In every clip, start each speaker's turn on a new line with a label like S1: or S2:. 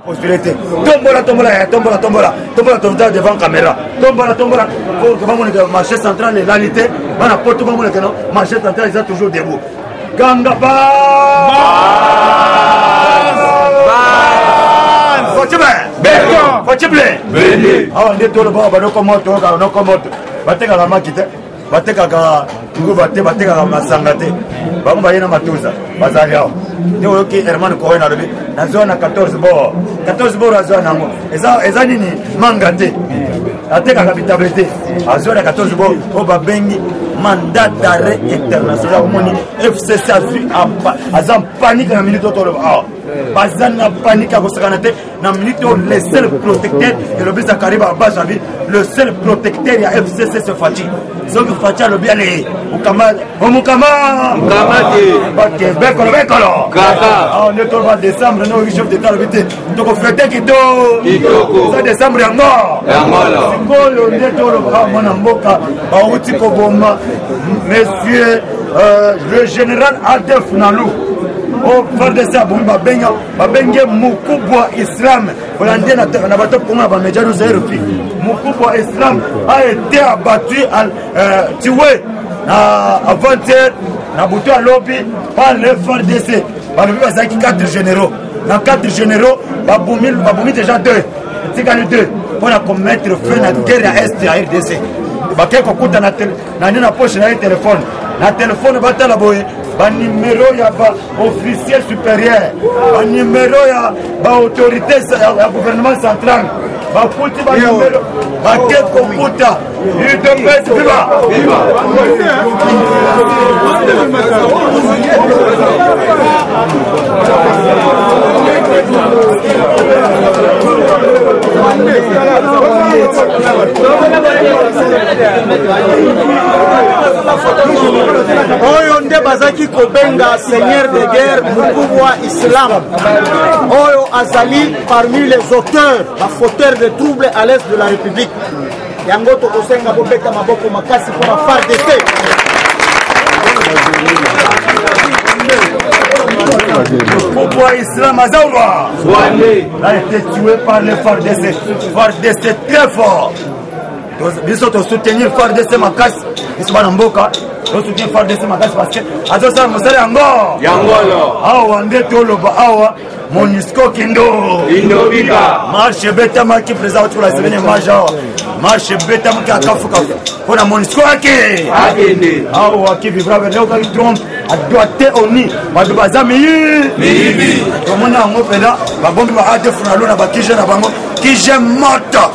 S1: Possibilité. Tombola devant caméra. Tombola pour que le marché central est l'alité. Le marché central est toujours debout. Ganga batekaka masanga te bango bayena matuza bazali awa nde oyoki hermane koy na lobi nazwa na 14 bor azwa nango eza nini manga te atekaka bitable te azwa na 14 bor oyo babengi mandat d'arrêt international omoni FCC aza panique na minute otoloba awa baza na panique akosakana te na minute oyo le seul protecteur elobi zakariba abasavi le seul protecteur ya FCC se Fachi soki Fachi alobi ale omukama bekolo nde toloba décembre no chef d'état alobi te tokofete kitoko eza décembre yango sikoyo nde toloba mwana mboka bauti koboma monsieur le général Adolf Nalou au FARDC abongi babenge Mukubwa Islam Hollandais na bato konga ba média nous europe Mukubwa Islam a été abattu tué avant-hier na butu à lobby par le FARDC balobi bazaki 4 généraux na 4 généraux babumi déjà 2 tikali 2 pour commettre fin na guerre à est ya RDC bakeko kuta na poche na téléphone batala boye ba numéro ya ba officier supérieur ba numéro ya ba autorité ya gouvernement central ba kuti ba numéro bakeko kuta UDPS viva
S2: oyo nde bazaki kobenga seigneur de guerre Mukubwa Islam oyo azali parmi les auteurs fauteurs de troubles à l'est de la République yango tokosenga bobeta maboko makasi pour FARDC.
S1: Mukubwa Islam Azaoua a été tué par les FARDC. FARDC très fort. Biso to soutenir FARDC makasi biso bana mboka to soutenir FARDC makasi parce que azosala mosala yango awa nde toloba awa MONUSCO Kindobika marche betamaki président pour la semaine maja marche betamaki akafuka pona MONUSCO akende awa ki vivra vers le Trump a doité oni badu bazami bibi to mona ngo pela babombi ba ADF na lona bakije na bango kije moto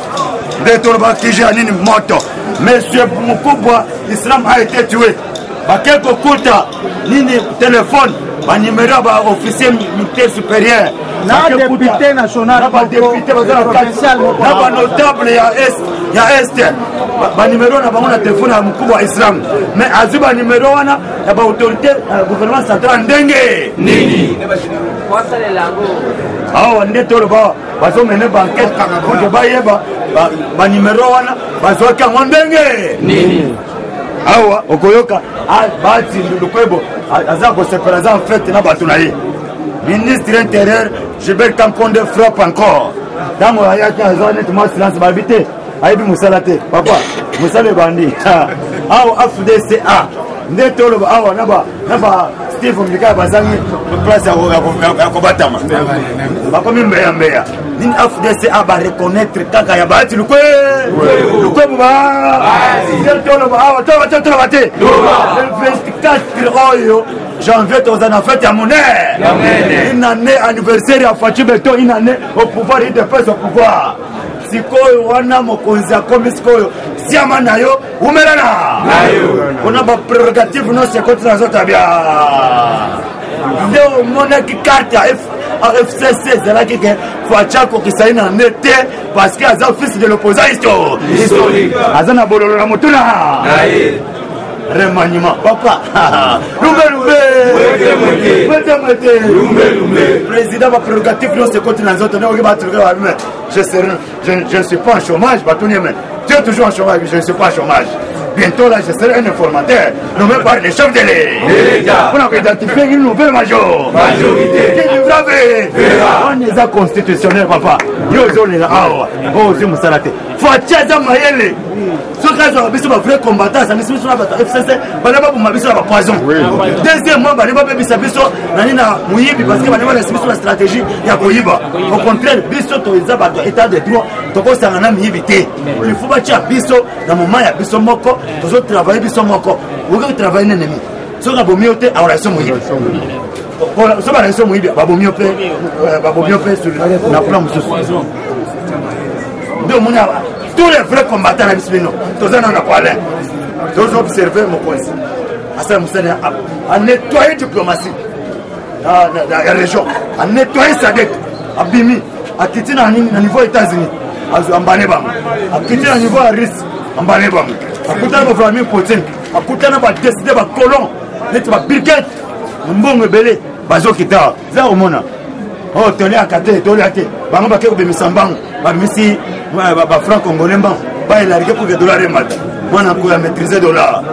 S1: de toloba kije anini moto. Monsieur Mukubwa Islam a été tué. Bakeko kuta nini téléphone ba numéro ba officier militaire supérieur
S2: na député national
S1: ba député provincial na ba notable ya est ba numéro na bango na téléphone ya Mukubwa Islam mais azuba numéro wana ya ba autorité gouvernement central ndenge nini awa nde toloba bazomene banquete pour bayeba ba numéro wana bazwaki yango ndenge nini awa okoyoka bati lukwebo aza kosepela aza en fait na bato na ye ministre intérieur Gilbert Kankonde frappe encore ntango ayaki azwa neti mwa silence babi te ayebi mosala te papa mosala ebandi awa FDCA nde toloba awa na ba Steve Mbika bazangi place ya kobatama bakomi mbeya nini FDCA ba reconnaître kaka ya bati lukwebo ba toloba awa toloba te le 24 oyo janvier tozana fête ya monnaie une année anniversaire ya Fachi Beto une année au pouvoir il dépasse au pouvoir sikoyo wana mokonzi akomi sikoyo siama na yo umelana kuna ba prérogative no sekoti na zota bia nde omonaki carte ya FCC ezalaki ke Fachi akokisa ina nete parce que aza fils de l'opposant historique aza na bololo na motuna remaniement papa lumbe président va prérogative non c'est contre les autres je ne suis pas en chômage tu es toujours en chômage je ne suis pas en chômage bientôt là je serai un informateur nommé par les chefs de l'État pour identifier une nouvelle majorité qui devra faire on est constitutionnel papa yo zolela awa ozi musalate fachaza mayele sokazo biso ba vrai combattant ça biso na ba FCC bana ba buma biso na ba poison deuxièmement bana ba bebisa biso nani na muyibi parce que bana ba biso la stratégie ya koyiba au contraire biso to ezaba état de droit to ko sangana muyibi te il faut ba chia biso na moment ya biso moko tozo travailler biso moko oko travailler n'ennemi soka bomio te a relation muyibi so ba relation muyibi ba bomio pe sur la plan mususu de mon tous les vrais combattants na bisbino tozana na kwala tous observer mon conseil asa musana à nettoyer diplomatie la région à nettoyer SADC abimi akiti na niveau États-Unis azu ambane ba akiti na niveau RIS ambane ba akutana ba Vladimir Poutine akutana ba décider ba colon net ba brigade mbongo belé bazo kita za omona oh toli akate toli ate bango ba ke obemisa mbango ba misi ba franc congolais mbango ba il a rigé pour que dollar remat mwana ko ya maîtriser dollar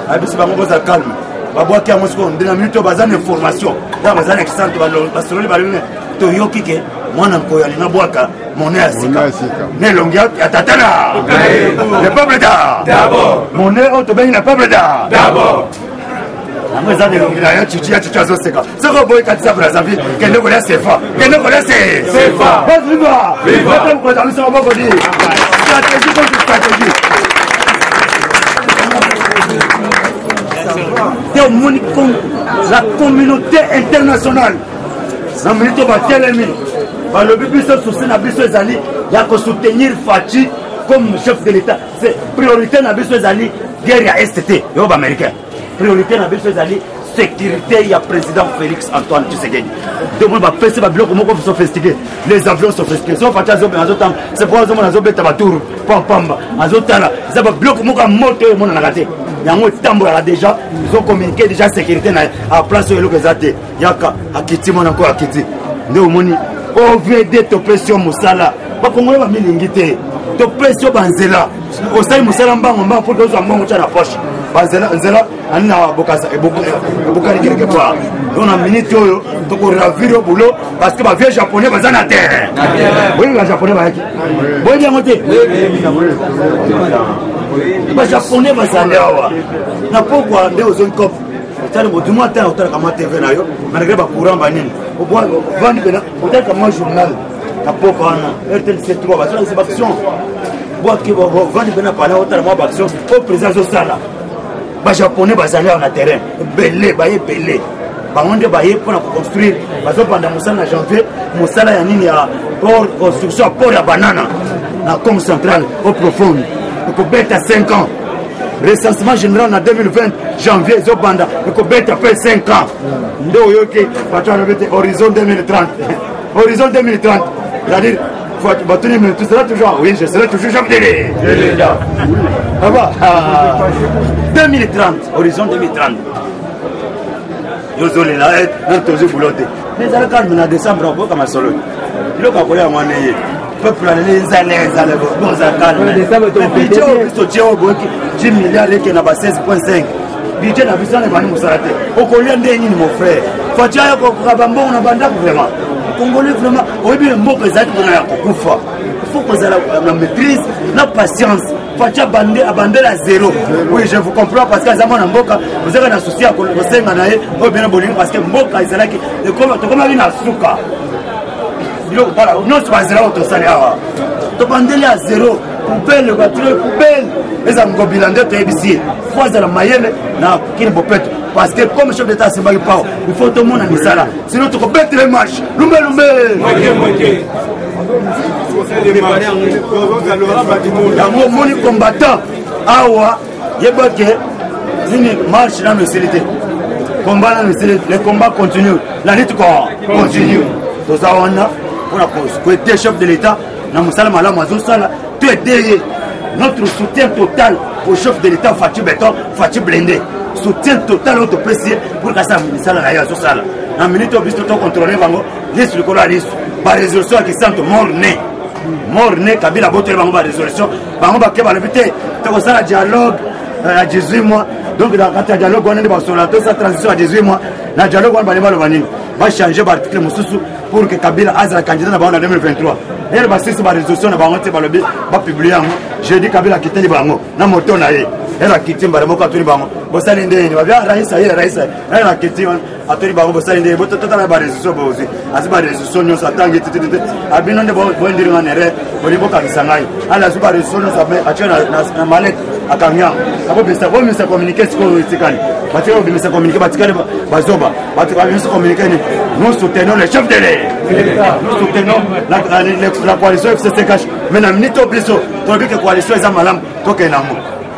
S1: abisi bango boza calme ba boa ki amosko ndina minute bazana information da bazana excellent ba sololi ba lume to yoki ke mwana ko ya lina boaka monnaie asika ne longia atatana le peuple d'abord monnaie auto ben le peuple d'abord Moi, ça, les Longues, tu dis, tu as aussi. Ce que vous avez dit, Brazzaville, qu'elle ne connaît pas. Qu'elle ne connaît pas. Viva! Viva! Stratégie contre stratégie. La communauté internationale, la milité va téléminer. Le but de ce souci, il y a que soutenir Fachi comme chef de l'État. C'est priorité dans le Zali, guerre à STT, et aux Américains. Priorité dans le Zali, sécurité, il y a président Félix Antoine Tshisekedi. Donc on va faire ce bloc, comment on sophistiqué. Les avions sophistiqués. C'est pour ça que c'est pour ça que c'est un bloc, comment on monte, on a raté. Il y a un temps déjà, ils ont communiqué déjà sécurité à place où il y a des Yaka, Akiti, mon encore Akiti. Nous, on veut aider ta pression, Moussala. Pas qu'on va m'ingiter. Ta pression, Banzela. Au sein de Moussala, on va pour que nous ayons la poche. Banzela, on a Bokasa et Bokari quelque part. On a une minute, on a vu au boulot parce que ma vieille japonais va en terre. Oui, la japonais va être. Oui, bien monté. Les japonais vont s'en aller. Na pourquoi aller aux zones COP? Du moins, tu as un TV, malgré le courant, au bois, peut-être comme un journal. Na pourquoi RTLC 3, c'est une action. Bois qui va vendre parler autant d'action au président Zosala. Les japonais vont s'en aller en terrain. Belé, belé. On pour construire. Parce que pendant Moussala en janvier, Moussala y a une construction pour la banane. La com centrale au profond. Il faut mettre à 5 ans. Recensement général en 2020, janvier, Zobanda. Il faut mettre après 5 ans. Horizon 2030. Horizon 2030. C'est-à-dire, tu seras toujours. Oui, je serai toujours chef de l'État. 2030. Horizon 2030. Yo là, un tozo bouloté. Mais ça le calme en décembre, on peut comme solo. Le Capolet a monnaie. Peuple les allez, bon, ça calme. Budget au 10 milliards qui n'a pas 16,5. Budget n'a besoin de Manu Moussaraté. Au Congolais, mon frère. Faut dire qu'on a bon, on a banda vraiment. Congolais vraiment, oui, bien, bon, que ça, on a beaucoup. Il faut que ça la maîtrise, la patience. Faut abandonner à zéro. Oui, je vous comprends parce que Zaman Mboka, vous avez un souci à Kosenganae, ou bien Bolin, parce que Mboka est là qui est comme une souka. Non, c'est pas zéro, tu sais, tu abandonnes à zéro. Poubelle, poubelle. Les amis, tu es ici. Faut que la maïenne, qui ne peut pas. Parce que comme chef d'État, c'est pas il faut tout le monde en Nisala. Sinon, tu peux battre les matchs. Lumbe. Mon combattant, Awa, Yébake, une marche dans le célité. Combat dans le célité, les combats continuent. La lutte continue. Tout ça, on a, pour être chef de l'État, dans Moussala Malam, tu es derrière. Notre soutien total au chef de l'État, Fatih Béton, Fatih Blindé. Soutien total au président pour que ça ministère la raya sur ça. En minute au bisto contrôler vango, liste le cola liste. Par résolution qui sent mort né. Mort né Kabila boté vango par résolution. Vango ba ke ba levité tu as un dialogue à 18 mois. Donc, dans le dialogue, on a une transition à 18 mois. Dans le dialogue, on va changer l'article pour que Kabila ait la candidat en 2023. Et il va se faire la résolution, il va publier. J'ai dit Kabila a quitté les bancs. Na moto na ye. Elle a quitté les bancs. Bosali ndeni. Va bien raisa. Elle a quitté atoli bango bosali ndeni. Boto tata la résolution bozi. Asi ba résolution nyo satangi tete. Abino nde bo ndiri nganere. Bolibo kabisangai. Ala su ba résolution sa me achana na malette akanya. Abo besa bo misa communiquer siko itikani. Batiko bimisa communiquer batikale bazoba. Batiko bimisa communiquer ni. Nous soutenons le chef de l'État. Nous soutenons la coalition FCCH. Mais na minute obliso. Pour que coalition est malade.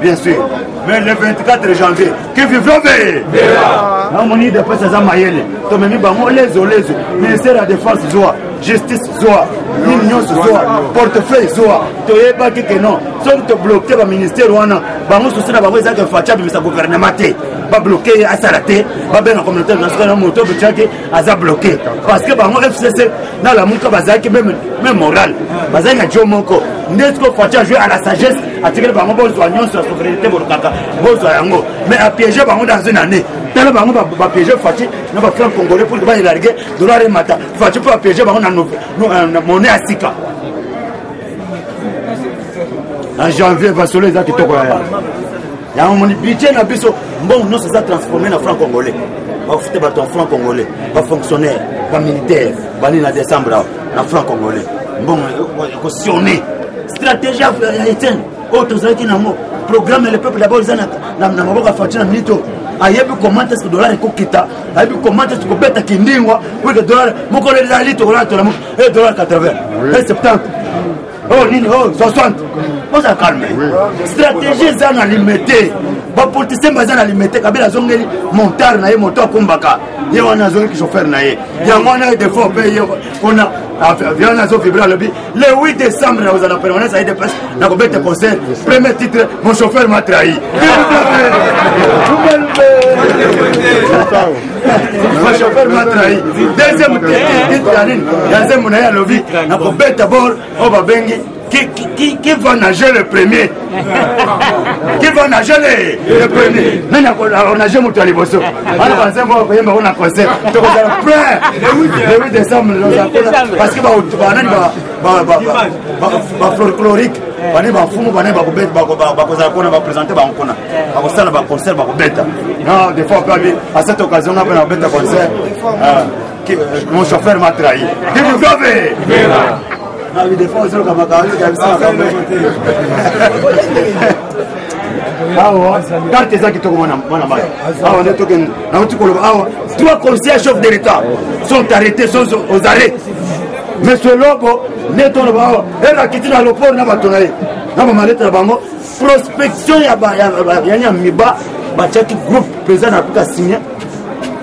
S1: Bien sûr. Mais le 24 janvier, qui vivra veille. On dit de passer à Mayele. Tu me dis, ministère de la Défense, justice, l'union, portefeuille, tu n'es pas que non. Si tu bloques le ministère, tu as un gouvernement. Pas bloqué à Salaté, pas bien la communauté nationale, moto à bloqué. Parce que le FCC, dans la mouka bazaki même morale, bazaki a Djomoko, n'est-ce qu'on fait jouer à la sagesse, à tirer par mon besoin sur la souveraineté Bolokaka, besoin mais à piéger dans une année. Tel le bango va piéger Fati, n'a pas franc congolais pour le larguer, dollar et matin. Fati peut piéger dans monnaie à Sika. En janvier, va se les actes qui il y a un budget na biso bon non c'est ça transformé en franc congolais va foutre baton franc congolais va fonctionnaire va militaire va ni na décembre na franc congolais bon cautionner stratégie haïtienne autres qui na mo programme le peuple d'abord ça na maboka fatina minito ayebi comment est-ce que dollar ko kita ayebi comment est-ce que beta kindingwa pour que dollar moko le dali to la et dollar 80 et 70 oh nini oh 60 on s'est calmé stratégie ça na limité ba politicien ba ça na limité kabila zongeli montar na ye moto kumbaka ye wana zongi chauffeur na ye ya mwana de faux payer on a avion na zo fibra le 8 décembre na uzana permanence à IDPS na ko bete concert premier titre mon chauffeur m'a trahi mon chauffeur m'a trahi deuxième titre na ya lobi na ko bete d'abord on va bengi qui va nager le premier? Qui va nager le premier? On nage mon toit liboso. On a concert. Le 8 décembre, parce que folklorique. Bani ba fumu bani ba kubet ba koza kona ba présenter ba kona ba kosala ba concert ba kubeta non des fois à cette occasion on a ba beta concert mon chauffeur m'a trahi que vous avez ah oui des fois on comme ça awa carte za kitoko mwana mwana awa ndio token na uti kolo awa trois conseillers chefs de l'État sont arrêtés sont aux arrêts. Monsieur Lobo, neto na bao, era kitina lopor na batonaye. Na maleta na bango prospection ya miba bachaki groupe président na puka signé.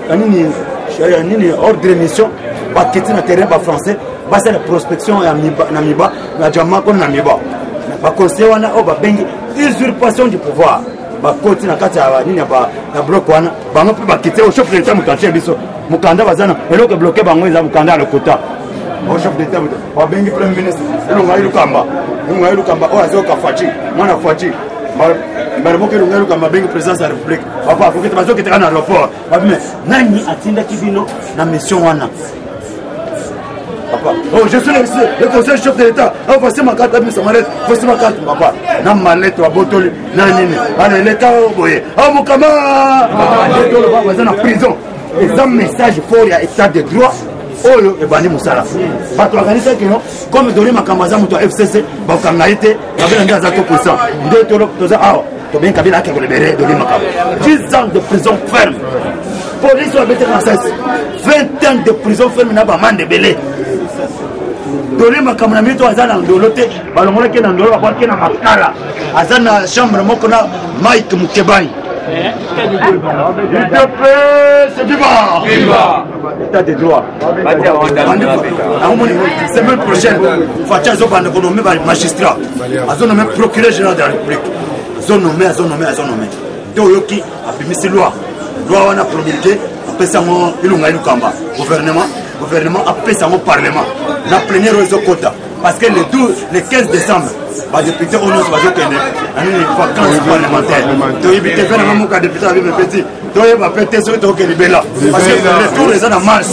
S1: Nini ordre mission ba kitina terrain ba français, ba c'est la prospection ya miba na jama ko na miba. Ba conseiller wana o ba bengi usurpation du pouvoir. Ba koti na kati ya nini ba na bloc wana, bango pe ba kité au chef de l'État mutanche biso. Mukanda bazana, eloko bloquer bango eza mukanda le kota. Au chef d'État, au Bengi Premier ministre, Lunga Lukamba, oh Azoka Fachi, Mwana Fachi, Baraboke Lunga Lukamba, Bengi président de la République, papa, faut que tu vas au à l'aéroport. Mais Nani Atinda Kibino, la mission Wana. Papa, oh je suis le conseil chef de l'État, oh voici ma carte, voici ma carte, papa, Nam Malette, Botoli, Nanini, allez, l'État, oh mon camarade, vous êtes en prison. Et un message fort, il y a état de droit. Oyo ebani musala bato organiser que non comme donner makambaza muto FCC ba kangaite kabela ndia za 100% ndio tolo toza awa to bien kabela ke kolibere donner makamba 10 ans de prison ferme police wa bete na 20 ans de prison ferme na ba mande belé donner makamba na mito azana ndolote balongola ke na ndolo ba ke na makala azana chambre moko na Mike Mukebai. C'est du bas. État de droit. La semaine prochaine, Fatia Zoban nommé magistrat. A nommé procureur général de la République. Zone nommé. Toyoki a mis ses lois. Loi on a promulgué. Après ça, il y a eu gouvernement. Après ça, mon parlement. La plénière aux quotas. Parce que le 15 décembre, badepute oyo nyonso bazokende anini vacance parlementaire toyebi te mpe nanga moko ya depute abibe peti toyeba mpe te soki tokokende libela parce que retour eza na mars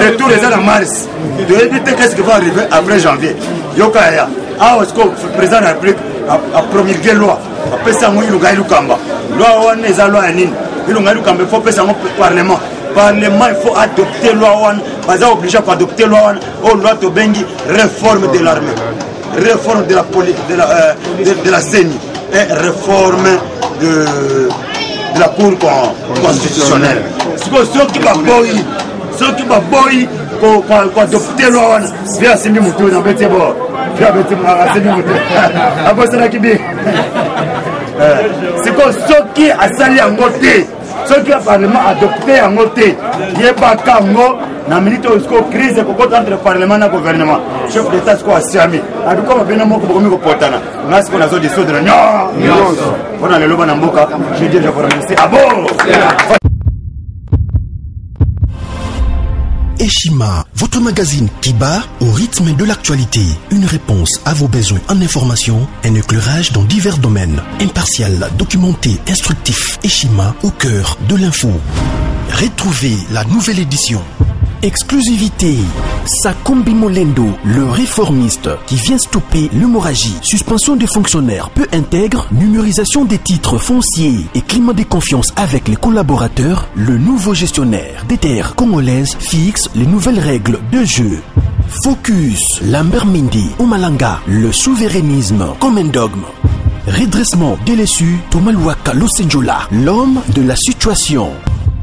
S1: retour eza na mars toyebi te qu'est-ce qui va arriver après janvier yoka yaya awa siko président de la république apromulgue loi apesa yango ilunga elukamba loi wana eza loi ya nini ilunga elukamba ifo pesa yango parlement il faut adopter loi wana baza obligé à adopter loi wana oyo loi tobengi réforme de l'armée réforme de la de la CENI et réforme de la cour constitutionnelle soki baboyi koadopte loi wana vi asimbi motu na beti bo vi asimbi motu abosanaki bi siko soki asali yango te soki ya parlement adopte yango te yebaka yango na minute oyo siko crise ekokota entre parlement na gouvernement chef d'état siko asiami abiko mabena moko bokomi kopotana nga siko nazo dissoudre nyonso mpona lelo bana mboka je dis je vous remercie abo.
S3: Eshima, votre magazine qui bat au rythme de l'actualité. Une réponse à vos besoins en information, un éclairage dans divers domaines. Impartial, documenté, instructif. Eshima au cœur de l'info. Retrouvez la nouvelle édition. Exclusivité, Sakombi Molendo, le réformiste qui vient stopper l'hémorragie, suspension des fonctionnaires peu intègre, numérisation des titres fonciers et climat de confiance avec les collaborateurs, le nouveau gestionnaire des terres congolaises fixe les nouvelles règles de jeu. Focus, Lambert Mindi, Omalanga, le souverainisme comme un dogme. Redressement délaissé, Tomaluaka Losenjola, l'homme de la situation.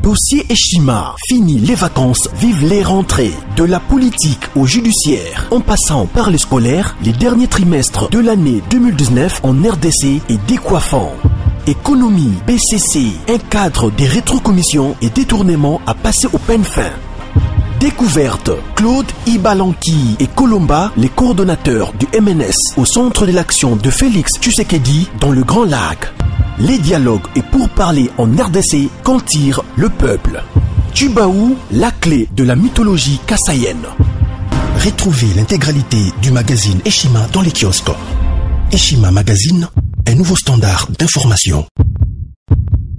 S3: Dossier Eshima, fini les vacances, vive les rentrées. De la politique au judiciaire, en passant par les scolaires, les derniers trimestres de l'année 2019 en RDC est décoiffant. Économie, BCC, un cadre des rétrocommissions et détournements à passer au peine fin. Découverte, Claude Ibalanki et Colomba, les coordonnateurs du MNS au centre de l'action de Félix Tshisekedi dans le Grand Lac. Les dialogues et pourparlers en RDC qu'en tire le peuple. Tubaou, la clé de la mythologie kassaïenne.
S4: Retrouvez l'intégralité du magazine Eshima dans les kiosques. Eshima Magazine, un nouveau standard d'information.